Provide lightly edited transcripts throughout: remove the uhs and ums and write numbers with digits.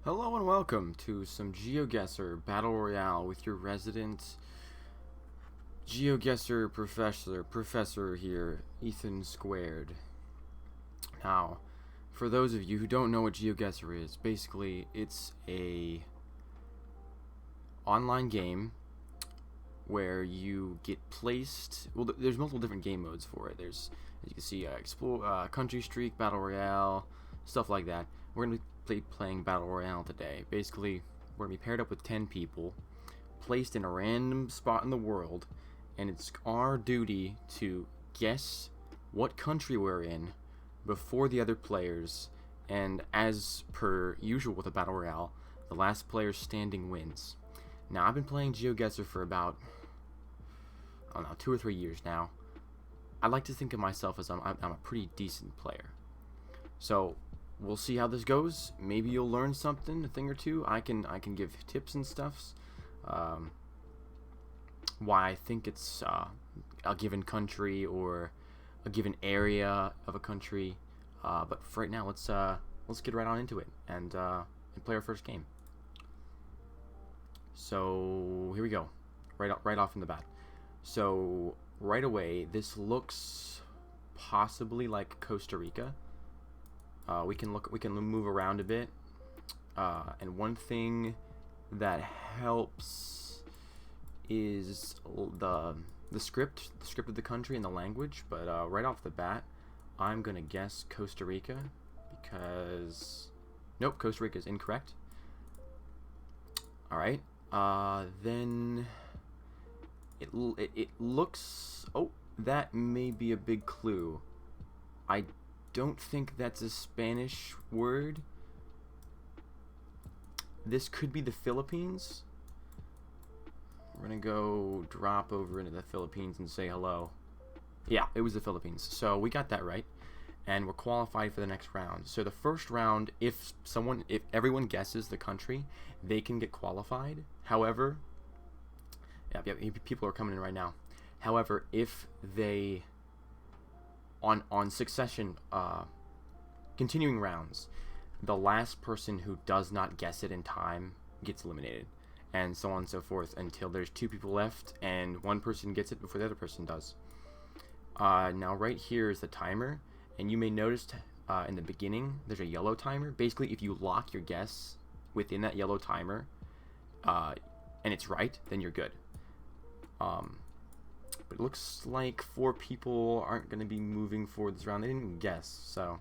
Hello and welcome to some Geoguessr Battle Royale with your resident Geoguessr professor here, Ethan Squared. Now, for those of you who don't know what Geoguessr is, basically it's a online game where you get placed. Well, there's multiple different game modes for it. There's, as you can see, explore, country streak, battle royale, stuff like that. We're gonna be playing battle royale today. Basically, we're gonna be paired up with 10 people, placed in a random spot in the world, and it's our duty to guess what country we're in before the other players. And as per usual with a battle royale, the last player standing wins. Now, I've been playing Geoguessr for about, I don't know, 2 or 3 years now. I like to think of myself as I'm a pretty decent player. So we'll see how this goes. Maybe you'll learn something, a thing or two. I can give tips and stuffs. Why I think it's a given country or a given area of a country. But for right now, let's get right on into it and play our first game. So here we go, right off in the bat. So right away, this looks possibly like Costa Rica. We can move around a bit, and one thing that helps is the script of the country and the language. But right off the bat, I'm gonna guess Costa Rica because nope, Costa Rica is incorrect. All right. Then it looks, oh, that may be a big clue. I don't think that's a Spanish word. This could be the Philippines. We're gonna go drop over into the Philippines and say hello. Yeah, it was the Philippines. So we got that right, and we're qualified for the next round. So the first round, if everyone guesses the country, they can get qualified. However, yeah, people are coming in right now. However, if they on succession continuing rounds, the last person who does not guess it in time gets eliminated, and so on and so forth until there's 2 people left and one person gets it before the other person does. Now right here is the timer, and you may notice in the beginning there's a yellow timer. Basically, if you lock your guess within that yellow timer and it's right, then you're good. But it looks like 4 people aren't going to be moving forward this round. They didn't guess, so.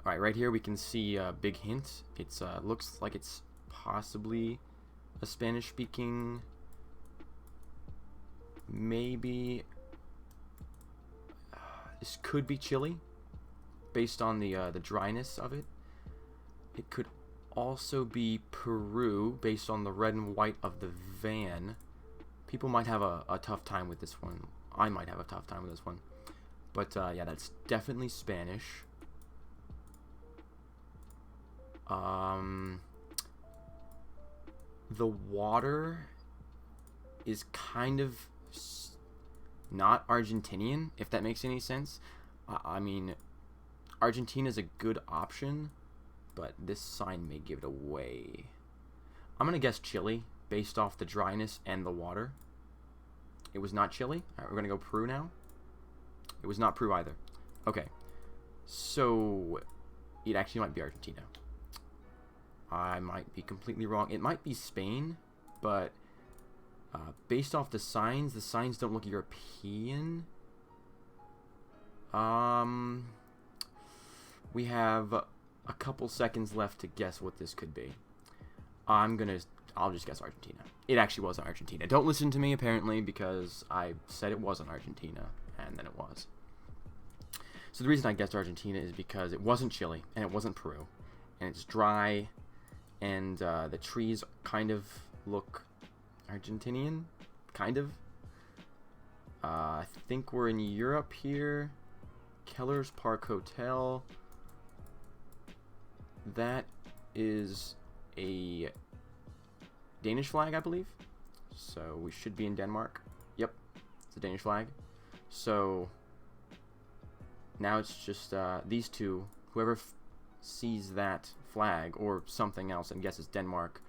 Alright, right here we can see a big hint. It's looks like it's possibly a Spanish-speaking, maybe. This could be Chile, based on the dryness of it. It could also be Peru, based on the red and white of the van. People might have a tough time with this one. I might have a tough time with this one. But yeah, that's definitely Spanish. The water is kind of not Argentinian, if that makes any sense. I mean, Argentina is a good option, but this sign may give it away. I'm gonna guess Chile, based off the dryness and the water. It was not Chile. All right, we're gonna go Peru now. It was not Peru either. Okay, so it actually might be Argentina. I might be completely wrong. It might be Spain, but based off the signs don't look European. We have a couple seconds left to guess what this could be. I'll just guess Argentina. It actually wasn't Argentina. Don't listen to me, apparently, because I said it wasn't Argentina, and then it was. So the reason I guessed Argentina is because it wasn't Chile, and it wasn't Peru, and it's dry, and the trees kind of look Argentinian, kind of. I think we're in Europe here. Keller's Park Hotel. That is a Danish flag, I believe. So we should be in Denmark. Yep, it's a Danish flag. So now it's just these two. Whoever sees that flag or something else and guesses Denmark,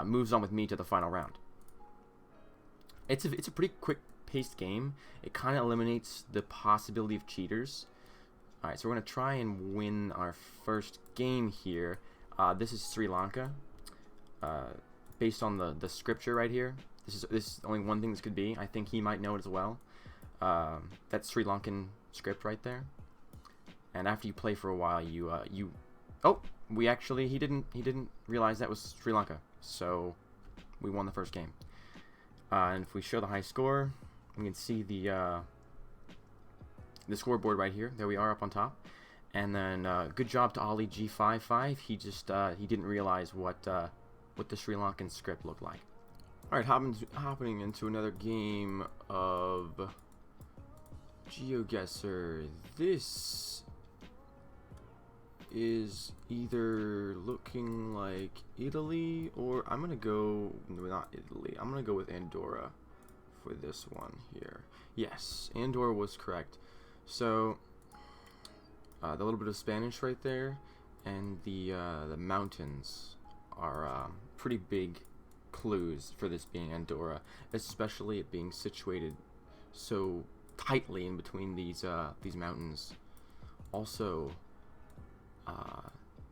moves on with me to the final round. It's a pretty quick-paced game. It kind of eliminates the possibility of cheaters. Alright, so we're going to try and win our first game here. This is Sri Lanka. Based on the scripture right here. This is only one thing this could be. I think he might know it as well. That's Sri Lankan script right there. And after you play for a while, oh, he didn't realize that was Sri Lanka. So we won the first game. And if we show the high score, we can see the scoreboard right here. There we are up on top. And then good job to Ali G55. He just he didn't realize what the Sri Lankan script looked like. All right, hopping into another game of Geoguessr. This is either looking like Italy or I'm gonna go not Italy. I'm gonna go with Andorra for this one here. Yes, Andorra was correct. So the little bit of Spanish right there, and the mountains are pretty big clues for this being Andorra, especially it being situated so tightly in between these mountains. Also,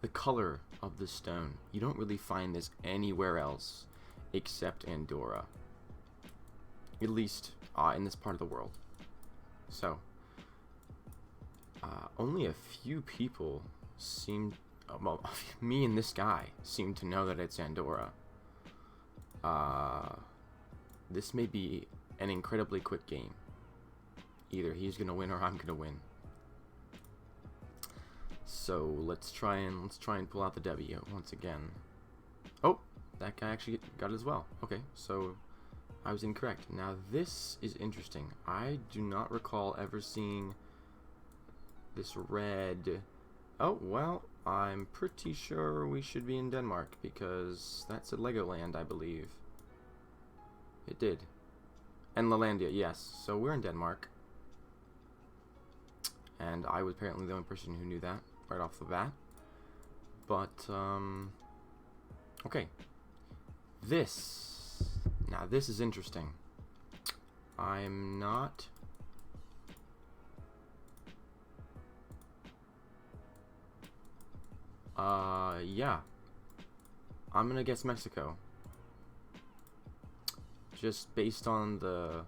the color of the stone. You don't really find this anywhere else except Andorra, at least in this part of the world. So only a few people seem, well, me and this guy seem to know that it's Andorra. This may be an incredibly quick game. Either he's gonna win or I'm gonna win. So let's try and pull out the W once again. Oh, that guy actually got it as well. Okay, so I was incorrect. Now this is interesting. I do not recall ever seeing this red. Oh, well, I'm pretty sure we should be in Denmark because that said Legoland, I believe. It did. And Lalandia, yes. So we're in Denmark. And I was apparently the only person who knew that right off the bat. But, okay. Now this is interesting. I'm not... yeah. I'm gonna guess Mexico. Just based on the...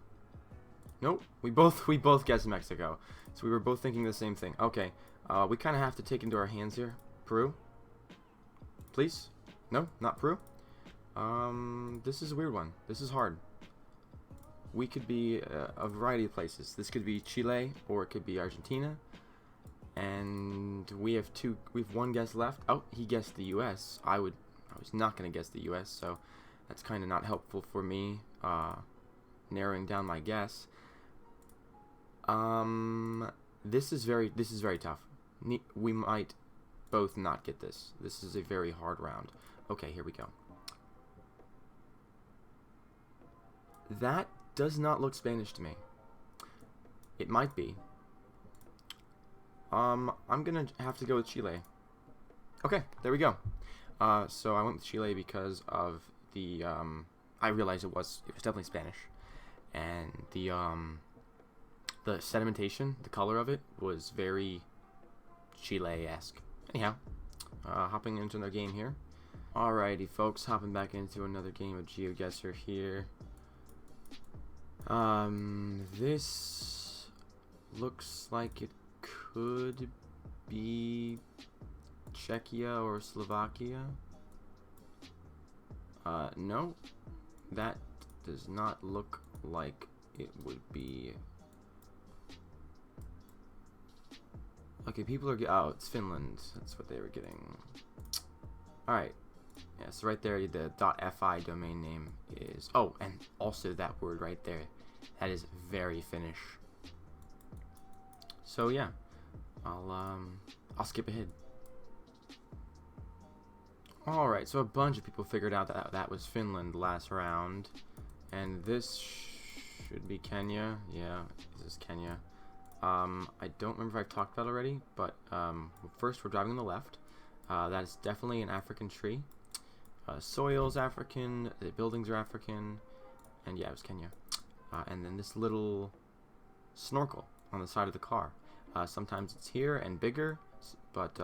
Nope, we both guessed Mexico. So we were both thinking the same thing. Okay, we kind of have to take into our hands here. Peru? Please? No, not Peru? This is a weird one. This is hard. We could be a variety of places. This could be Chile, or it could be Argentina. And we have one guess left. Oh, he guessed the U.S. I was not going to guess the U.S., so that's kind of not helpful for me, narrowing down my guess. This is very tough. We might both not get this. This is a very hard round. Okay, here we go. That does not look Spanish to me. It might be. I'm gonna have to go with Chile. Okay, there we go. So I went with Chile because of the I realized it was definitely Spanish, and the sedimentation, the color of it was very Chile-esque. Anyhow, hopping into another game here. Alrighty, folks, hopping back into another game of Geoguessr here. This looks like it could be Czechia or Slovakia. No, that does not look like it would be. Okay, people are oh, it's Finland. That's what they were getting. All right. Yeah, so right there, the .fi domain name is. Oh, and also that word right there, that is very Finnish. So yeah, I'll skip ahead. All right, so a bunch of people figured out that that was Finland last round, and this should be Kenya. Yeah, this is Kenya. I don't remember if I've talked about it already, but first we're driving on the left, That is definitely an African tree. Soil's African, the buildings are African, and yeah, it was Kenya. And then this little snorkel on the side of the car. Sometimes it's here and bigger, but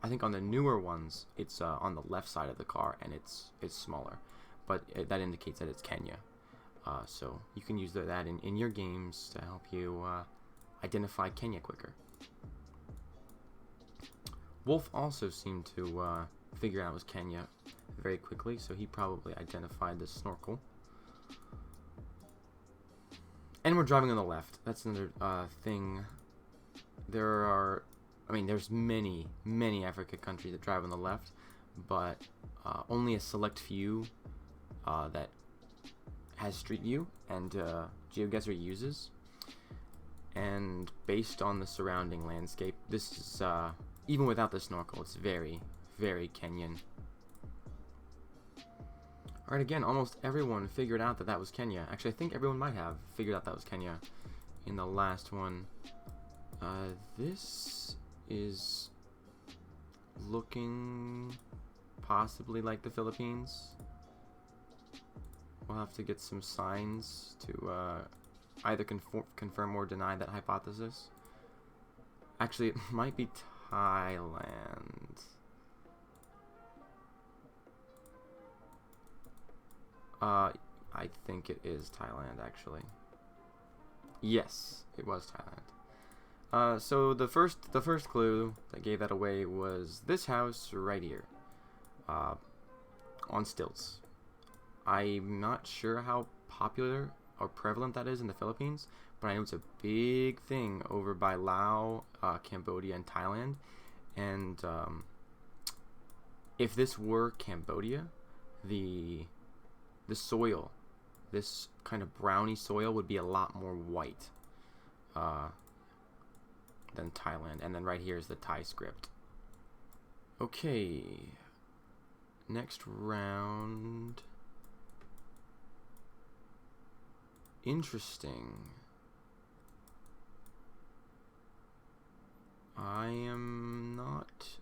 I think on the newer ones, it's on the left side of the car, and it's smaller. But that indicates that it's Kenya. So you can use that in your games to help you identify Kenya quicker. Wolf also seemed to figure out it was Kenya very quickly, so he probably identified the snorkel. And we're driving on the left. That's another thing. There's many African countries that drive on the left, but only a select few that has Street View and Geoguessr uses. And based on the surrounding landscape, this is, even without the snorkel, it's very, very Kenyan. Alright, again, almost everyone figured out that was Kenya. Actually, I think everyone might have figured out that was Kenya in the last one. This is looking possibly like the Philippines. We'll have to get some signs to either confirm or deny that hypothesis. Actually, it might be Thailand. I think it is Thailand, actually. Yes, it was Thailand. So the first clue that gave that away was this house right here, on stilts. I'm not sure how popular or prevalent that is in the Philippines, but I know it's a big thing over by Laos, Cambodia, and Thailand. And if this were Cambodia, the soil, this kind of browny soil, would be a lot more white than Thailand. And then right here is the Thai script. Okay, next round. Interesting. I am not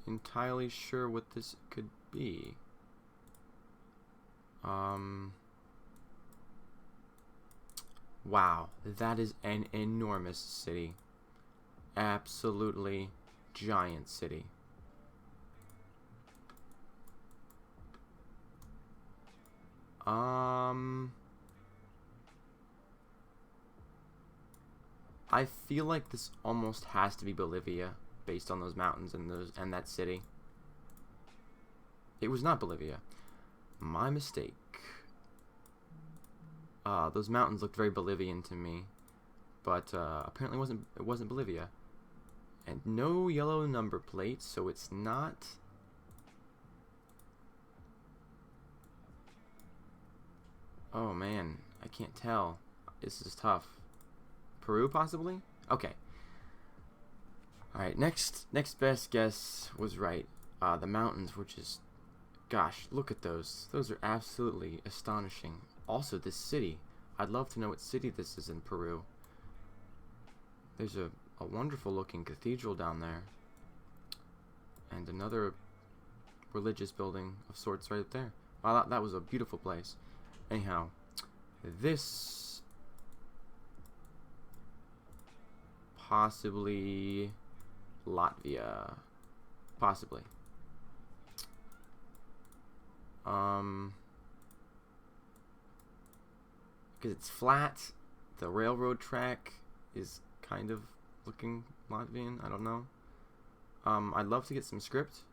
entirely sure what this could be. Wow, that is an enormous city. Absolutely giant city. I feel like this almost has to be Bolivia, based on those mountains and that city. It was not Bolivia. My mistake. Those mountains looked very Bolivian to me, but apparently it wasn't Bolivia. And no yellow number plate, so it's not. Oh man, I can't tell. This is tough. Peru, possibly? Okay. Alright, next best guess was right. The mountains were just... Gosh, look at those. Those are absolutely astonishing. Also, this city. I'd love to know what city this is in Peru. There's a wonderful looking cathedral down there. And another religious building of sorts right there. Wow, that was a beautiful place. Anyhow, this... possibly Latvia. Possibly. Because it's flat, the railroad track is kind of looking Latvian. I don't know. I'd love to get some script.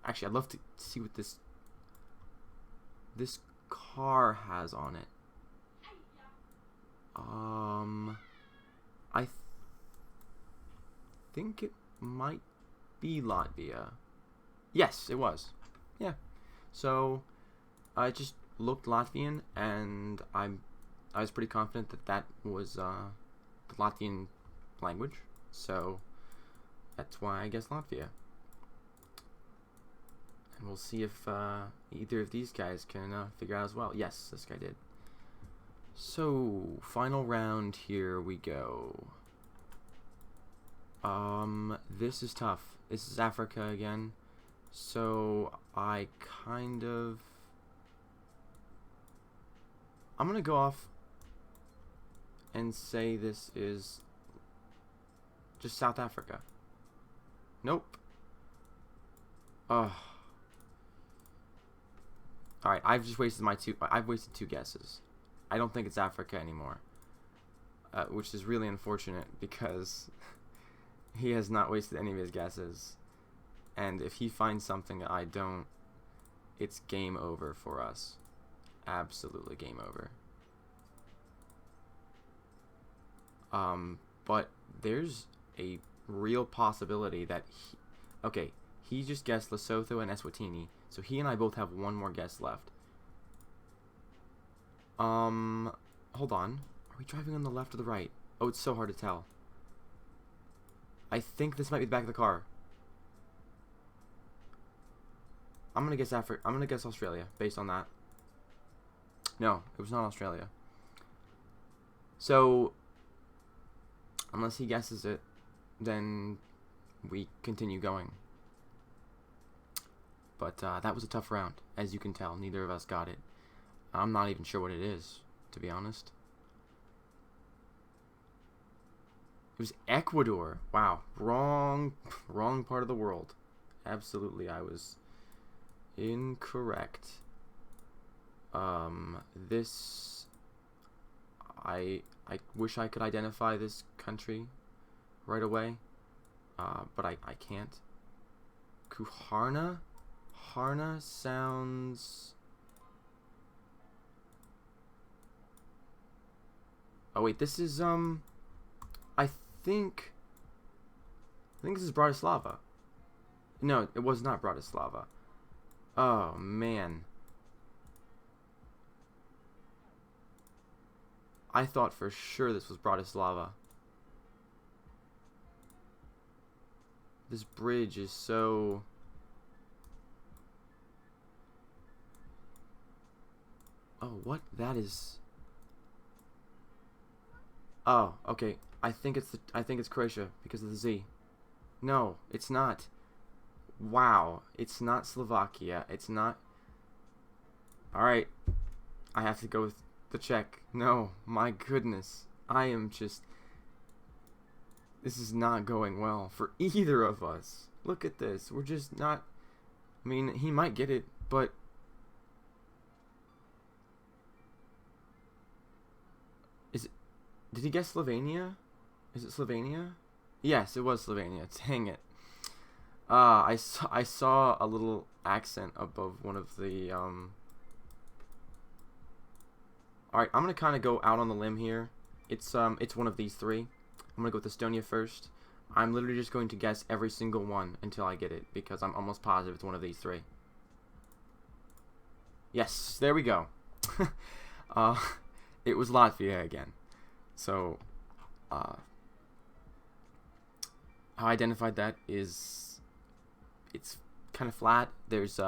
Actually, I'd love to see what this car has on it. I think it might be Latvia. Yes, it was. Yeah. So I just looked Latvian, and I was pretty confident that was the Latvian language. So that's why I guess Latvia. And we'll see if either of these guys can figure out as well. Yes, this guy did. So final round, here we go. This is tough. This is Africa again. So I'm gonna go off and say this is just South Africa. Nope. Ugh. Alright, I've wasted two guesses. I don't think it's Africa anymore. Which is really unfortunate because he has not wasted any of his guesses. And if he finds something I don't, it's game over for us. Absolutely game over. But there's a real possibility that he just guessed Lesotho and Eswatini, so he and I both have one more guess left. Hold on. Are we driving on the left or the right? Oh, it's so hard to tell. I think this might be the back of the car. I'm gonna guess Australia based on that. No, it was not Australia. So, unless he guesses it, then we continue going. But that was a tough round, as you can tell. Neither of us got it. I'm not even sure what it is, to be honest. It was Ecuador. Wow, wrong part of the world. Absolutely, I was incorrect. This, I wish I could identify this country right away, but I can't. Kuharna? Harna sounds... Oh wait, this is, I think this is Bratislava. No, it was not Bratislava. Oh, man. I thought for sure this was Bratislava. This bridge is so... Oh, what? That is... Oh, okay. I think it's Croatia because of the Z. No, it's not. Wow, it's not Slovakia. It's not... Alright. I have to go with the Czech. No, my goodness. I am just... This is not going well for either of us. Look at this. We're just not... I mean, he might get it, but... Did he guess Slovenia? Is it Slovenia? Yes, it was Slovenia. Dang it. I saw a little accent above one of the, Alright, I'm gonna kind of go out on the limb here. It's one of these three. I'm gonna go with Estonia first. I'm literally just going to guess every single one until I get it, because I'm almost positive it's one of these three. Yes, there we go. It was Latvia again. So, how I identified that is, it's kind of flat. There's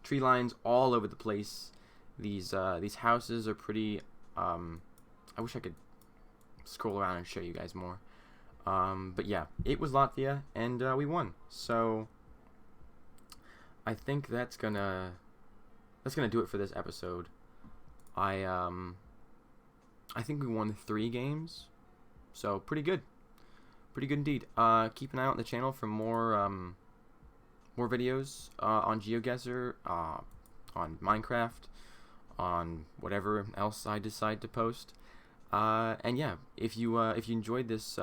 tree lines all over the place. These houses are pretty. I wish I could scroll around and show you guys more. But yeah, it was Latvia, and we won. So I think that's gonna do it for this episode. I think we won 3 games, so pretty good indeed. Keep an eye out on the channel for more videos on Geoguessr, on Minecraft, on whatever else I decide to post. And yeah, if you enjoyed this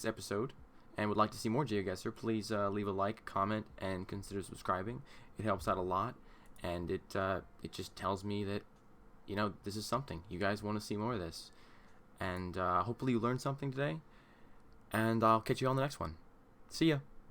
episode and would like to see more Geoguessr, please leave a like, comment, and consider subscribing. It helps out a lot, and it just tells me that, you know, this is something. You guys want to see more of this. And hopefully you learned something today. And I'll catch you on the next one. See ya.